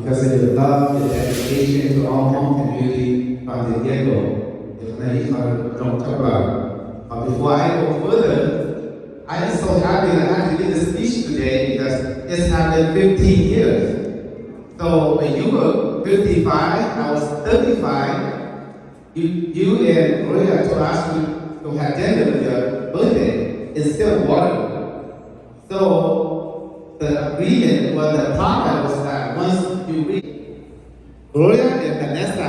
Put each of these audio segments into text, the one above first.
because of your love, your dedication to our home community from the get-go. Don't talk about. But before I go further, I am so happy that I had to give this speech today because it's happened 15 years. So when you were 55, I was 35. You and Gloria told us to have dinner with your birthday in still water. So the agreement was the problem was that once you reach Gloria and Vanessa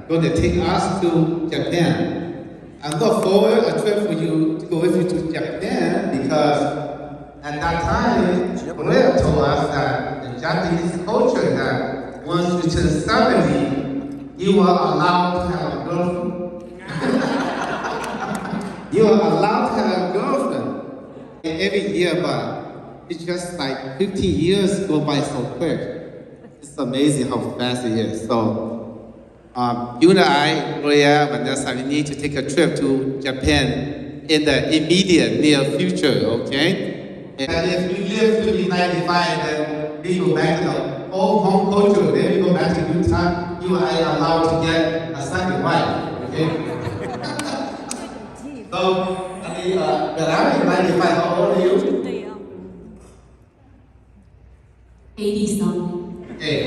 going to take us to Japan. I look forward a trip for you to go with you to Japan because at that time, Gloria told us that the Japanese culture that once you turn 70, you are allowed to have a girlfriend. You are allowed to have a girlfriend. And every year, but it's just like 15 years go by so quick. It's amazing how fast it is. So, you and I, Gloria, Vanessa, we need to take a trip to Japan in the immediate near future, okay? And if we live to be 95, then we go back to the old home culture, then we go back to Utah, you and I are allowed to get a second wife, okay? So, when I'm 95, how old are you? 80-something. Hey,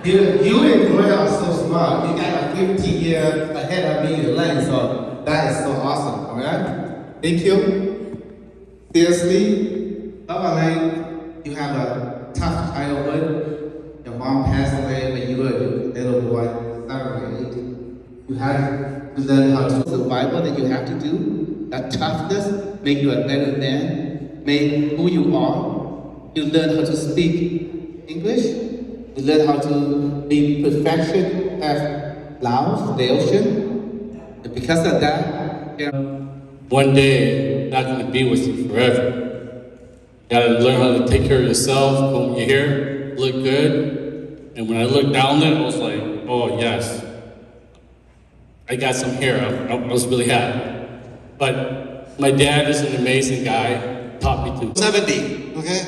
you and Gloria are so smart. You got a 15 years ahead of me in Leng, so that is so awesome, alright? Thank you. Seriously, Papa Leng, you have a tough childhood. Your mom passed away when you were a little boy, 7 or 8. You had to learn how to survive that you have to do. That toughness make you a better man, make who you are. You learn how to speak English. You learn how to be perfection, have love, devotion. And because of that, one day, not going to be with you forever. You got to learn how to take care of yourself, comb your hair, look good. And when I looked down there, I was like, oh yes, I got some hair. I was really happy. But my dad is an amazing guy, taught me to. 70, okay?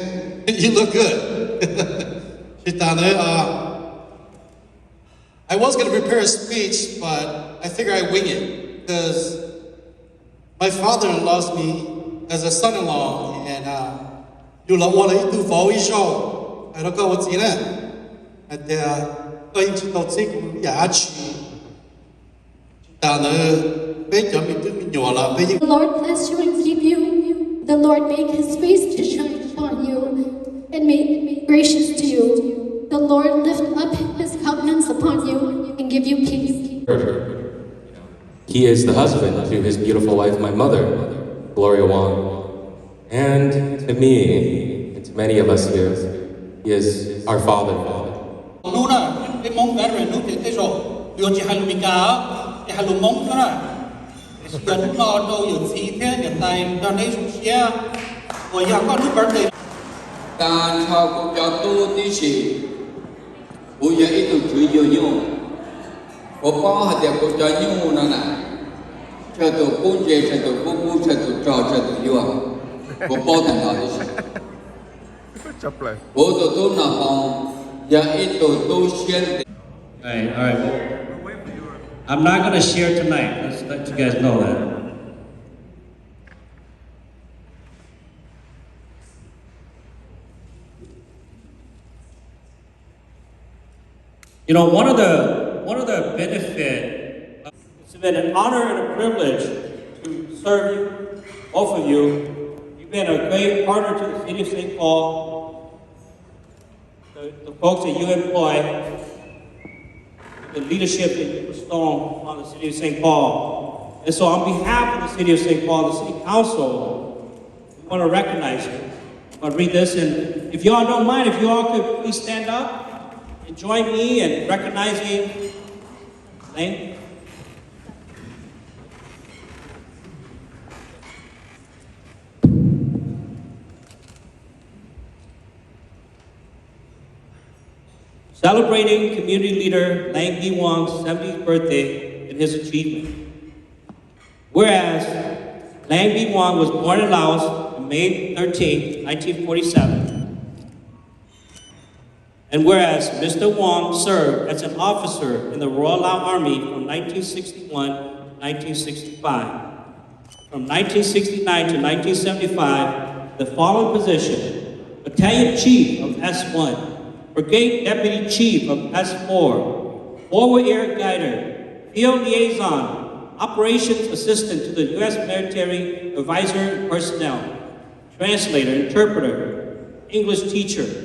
You look good. I was going to prepare a speech, but I figure I wing it because my father-in-law loves me as a son-in-law, and you don't want to do for a show. I don't go what's in it. And going to the thing, yeah, The Lord bless you and keep you. The Lord make his face to shine upon you and make be gracious to you. The Lord lift up his countenance upon you and give you peace. He is the husband to his beautiful wife, my mother, Gloria Vong. And to me, and to many of us here, he is our father. All right. Well, I'm not going to share tonight. Let's let you guys know that. You know, one of the benefit, it's been an honor and a privilege to serve you, both of you. You've been a great partner to the city of St. Paul, the folks that you employ, the leadership that you bestow on the city of St. Paul. And so on behalf of the city of St. Paul, the city council, we want to recognize you. I'm going to read this, and if you all don't mind, if you all could please stand up and join me in recognizing Leng. Celebrating community leader Leng B. Wong's 70th birthday and his achievement. Whereas Leng B. Wong was born in Laos on May 13, 1947. And whereas Mr. Wong served as an officer in the Royal Lao Army from 1961 to 1965. From 1969 to 1975, the following position: Battalion Chief of S1, Brigade Deputy Chief of S4, Forward Air Guider, Field Liaison, Operations Assistant to the U.S. Military Advisor and Personnel, Translator, Interpreter, English Teacher.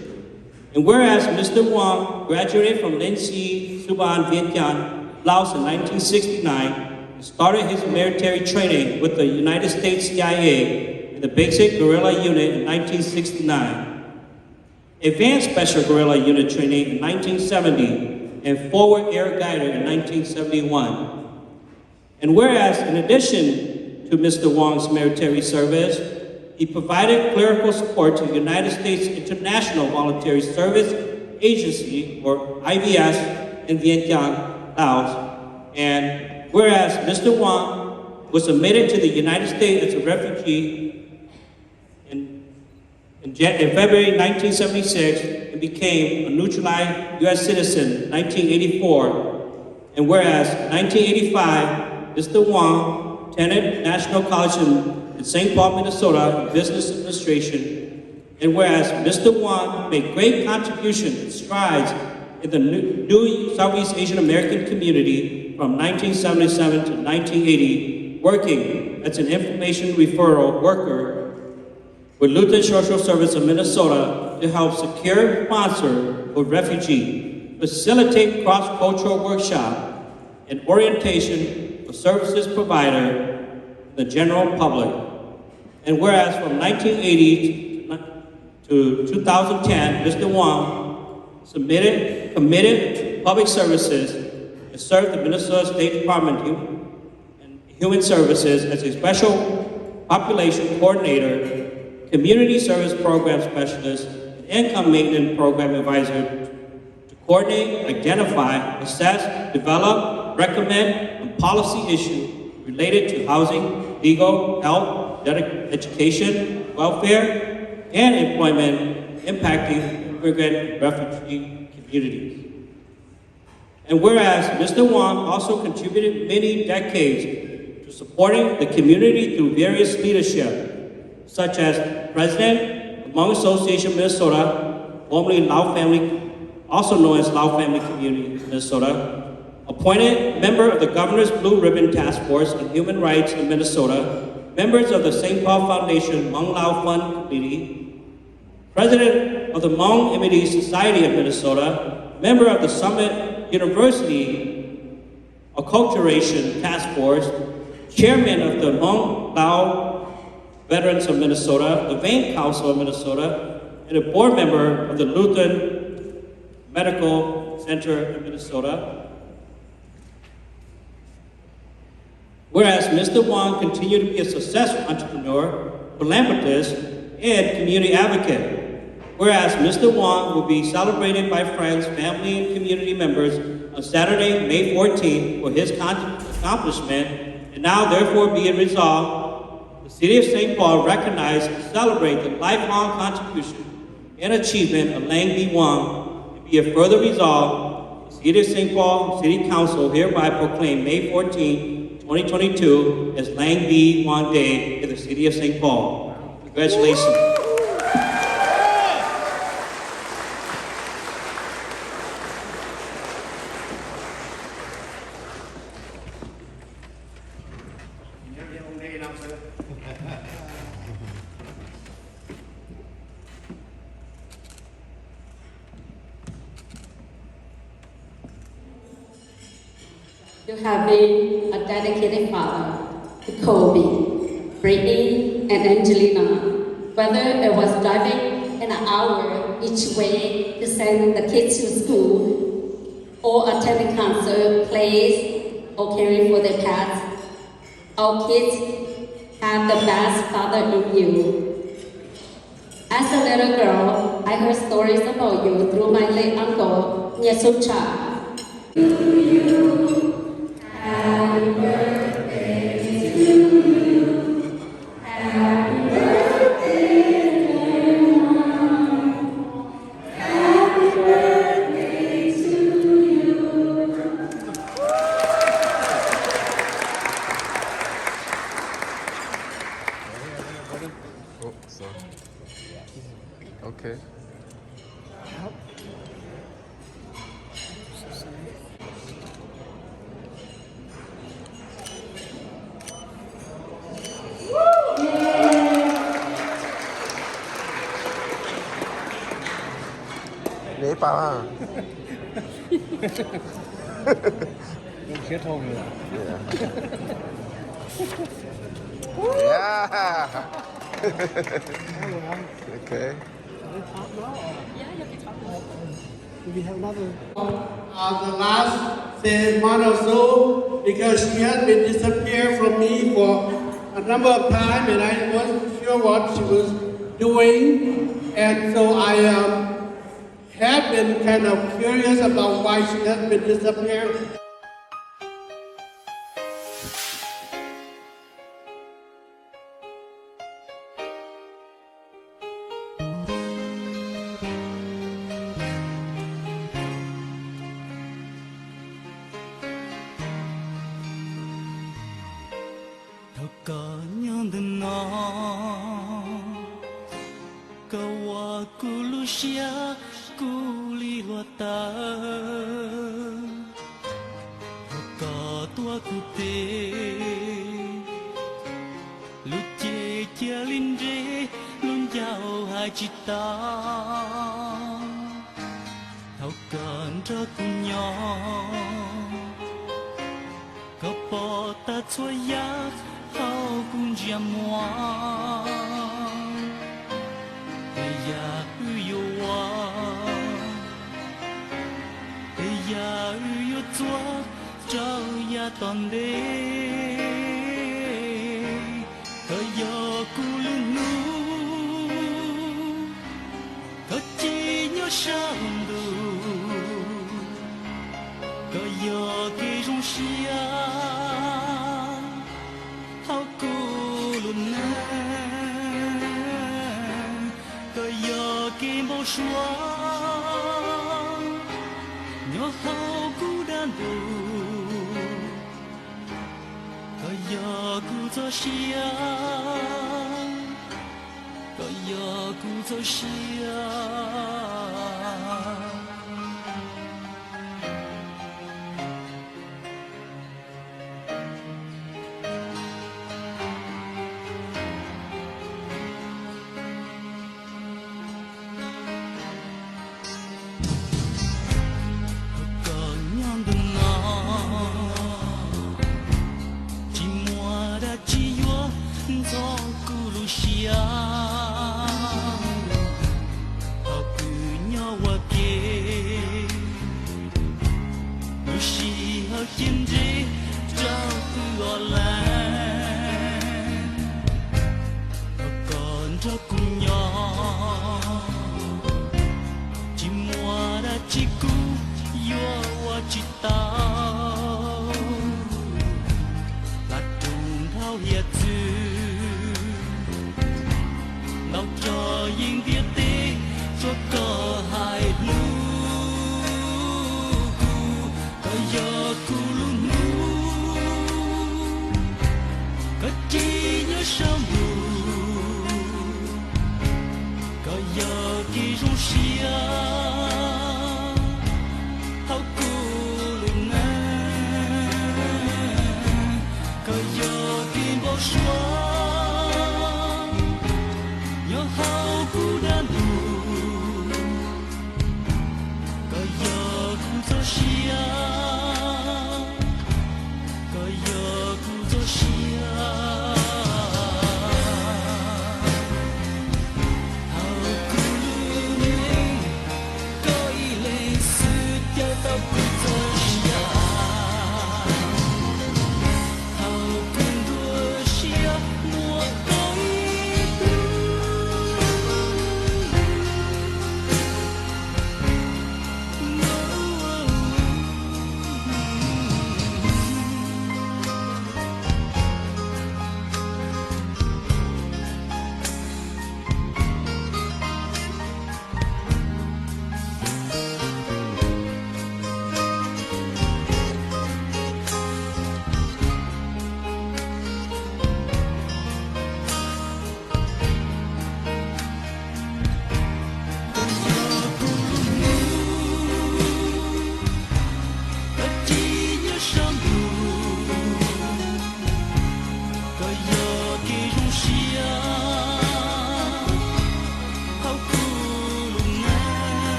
And whereas Mr. Wong graduated from Leng Suban, Vientiane, Laos in 1969, and started his military training with the United States CIA in the Basic Guerrilla Unit in 1969, Advanced Special Guerrilla Unit training in 1970, and Forward Air Guider in 1971. And whereas in addition to Mr. Wong's military service, he provided clerical support to the United States International Voluntary Service Agency, or IVS, in Vientiane, Laos. And whereas Mr. Wong was admitted to the United States as a refugee in February 1976 and became a naturalized U.S. citizen in 1984. And whereas in 1985, Mr. Wong attended National College in St. Paul, Minnesota, in Business Administration. And whereas Mr. Wong made great contributions and strides in the new Southeast Asian American community from 1977 to 1980, working as an information referral worker with Lutheran Social Service of Minnesota to help secure, sponsor for refugee, facilitate cross-cultural workshop, and orientation for services provider the general public. And whereas from 1980 to 2010, Mr. Wong committed to public services and served the Minnesota State Department of Human Services as a special population coordinator, community service program specialist, and income maintenance program advisor to coordinate, identify, assess, develop, recommend on policy issues related to housing, legal, health, education, welfare, and employment impacting immigrant and refugee communities. And whereas Mr. Wong also contributed many decades to supporting the community through various leadership, such as President of Hmong Association Minnesota, formerly Lao Family, also known as Lao Family Community Minnesota, appointed member of the Governor's Blue Ribbon Task Force on Human Rights in Minnesota, members of the St. Paul Foundation Hmong Lao Fund Committee, president of the Hmong Amity Society of Minnesota, member of the Summit University Acculturation Task Force, chairman of the Hmong Lao Veterans of Minnesota, the Vang Council of Minnesota, and a board member of the Lutheran Medical Center of Minnesota. Whereas Mr. Wong continued to be a successful entrepreneur, philanthropist, and community advocate. Whereas Mr. Wong will be celebrated by friends, family, and community members on Saturday, May 14th for his accomplishment, and now therefore be it resolved, the City of St. Paul recognize and celebrate the lifelong contribution and achievement of Leng B. Wong, and be it further resolved, the City of St. Paul City Council hereby proclaim May 14th, 2022 as Lang B. Wong Day in the City of St. Paul. Congratulations. You have been a dedicated father to Kobe, Brittany, and Angelina. Whether it was driving an hour each way to send the kids to school, or attending concert, plays, or caring for their pets, our kids have the best father in you. As a little girl, I heard stories about you through my late uncle, Nyesucha. Happy birthday to you. Happy birthday, dear Mom. Happy birthday. Papa. Yeah. Okay. The last say month or so because she has been disappeared from me for a number of times and I wasn't sure what she was doing, and so I have been kind of curious about why she has been disappeared. Hãy subscribe cho kênh Ghiền Mì Gõ để không bỏ lỡ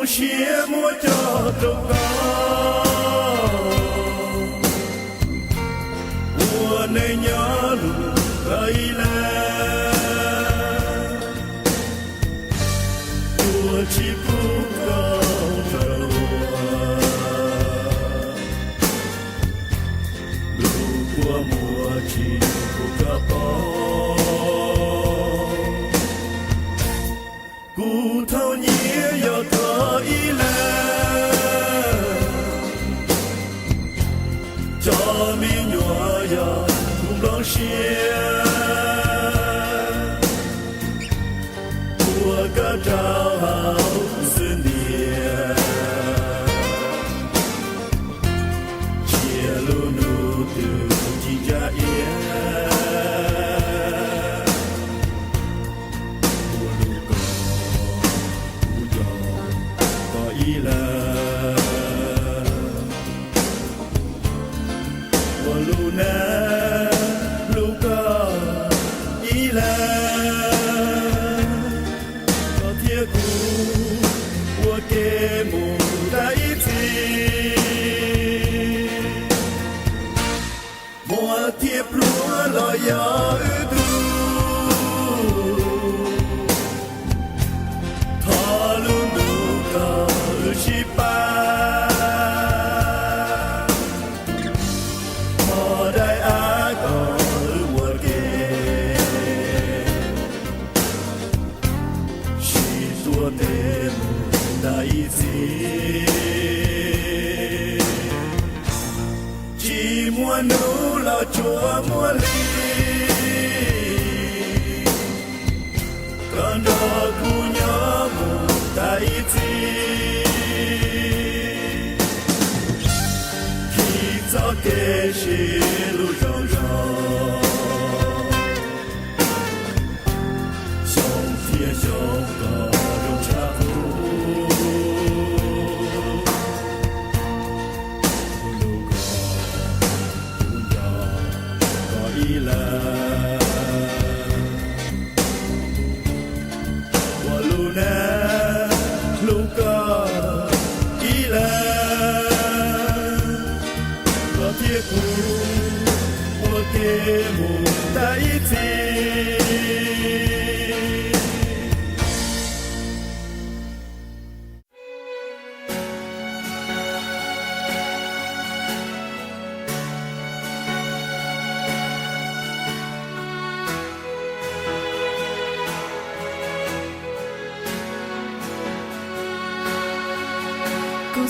chia mua cho trâu con mùa này nhớ lũ cây lên mùa chỉ phụ cầu trâu lũ của mùa chỉ phụ cả bó cụ thâu nhía yo thơ ý lên cho mi nhua yo cùng đón xia của cả trao hào xuân địa chia lu nu từ chi cha yên chúa mua ly con đó cu nhớ một tay chi khi cho kê chi lu rong rong trong thiên trong có trong cha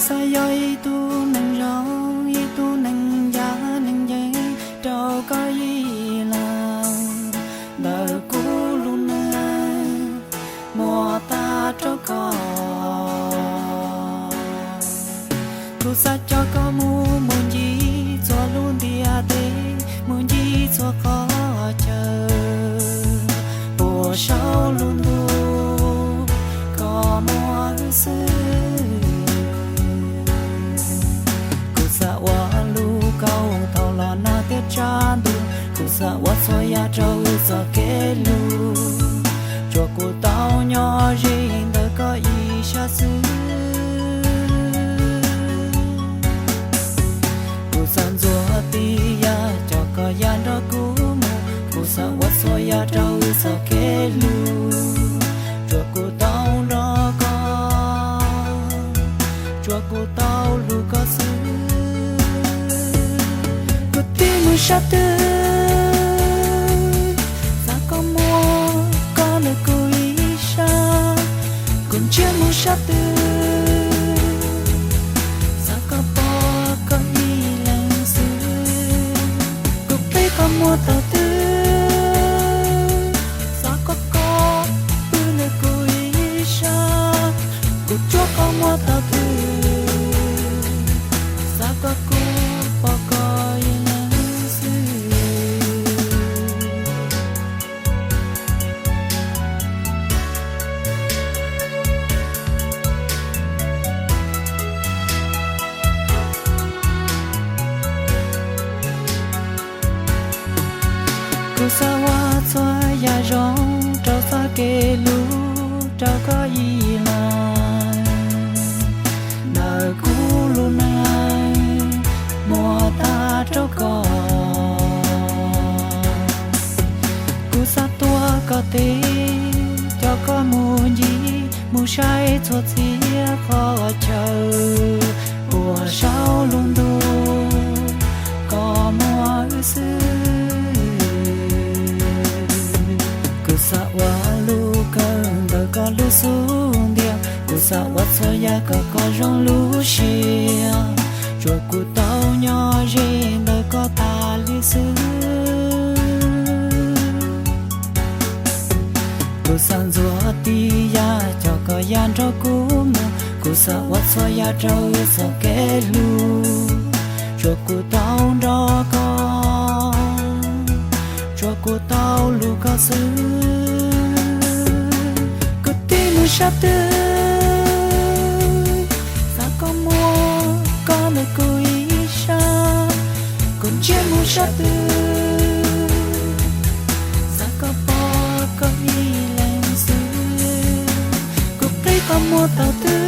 sa yoi tu nang rong y tu nang ya nang ye trao ca y la đời cũ luôn mùa ta cho con tu sa cho con muốn gì cho luôn dia te muốn gì cho có chờ bùa sao luôn luôn có mùa xưa câu thâu lo na tiết cha du cụ sợ quá xôi ya trâu sợ kế lu cho cụ tao nhỏ riêng đời có ý xa xứ cụ san rùa ti ya cho có ya đó cú mù cụ sợ quá xôi ya trâu sợ kế lu cho cụ tao đó con cho cụ tao lu có xứ sa tư sa có mua con được cô ý sa còn chưa mua sa tư sa có bỏ có ý lăng xứ cô bé có mua tàu tư sa có bữa được cô ý sa cô chúa có mua tàu tư sa có cô bỏ có ý sa hoa xoa ya rong trao sa kê lu trao có y lại sa tua có tí cho có muốn gì muốn sai cho chia khó chờ của sao luôn đủ có mua ư cứ sa wa lu cơn đời có lu xuống điện cứ sa wa so ya có rong lu xia rồi cụ tao nhỏ riêng đời có ta lý sư cụ san gió ti ya cho có yan cho cú mù cụ sa wat so ya trâu so kê lu rồi cụ tao đó có rồi cụ tao lu có sư cụ tin lu sắp tư sa có mua có nơi cô ý xa còn chưa mua sắp tư sa có bỏ có ý lên xứ có mua tàu tư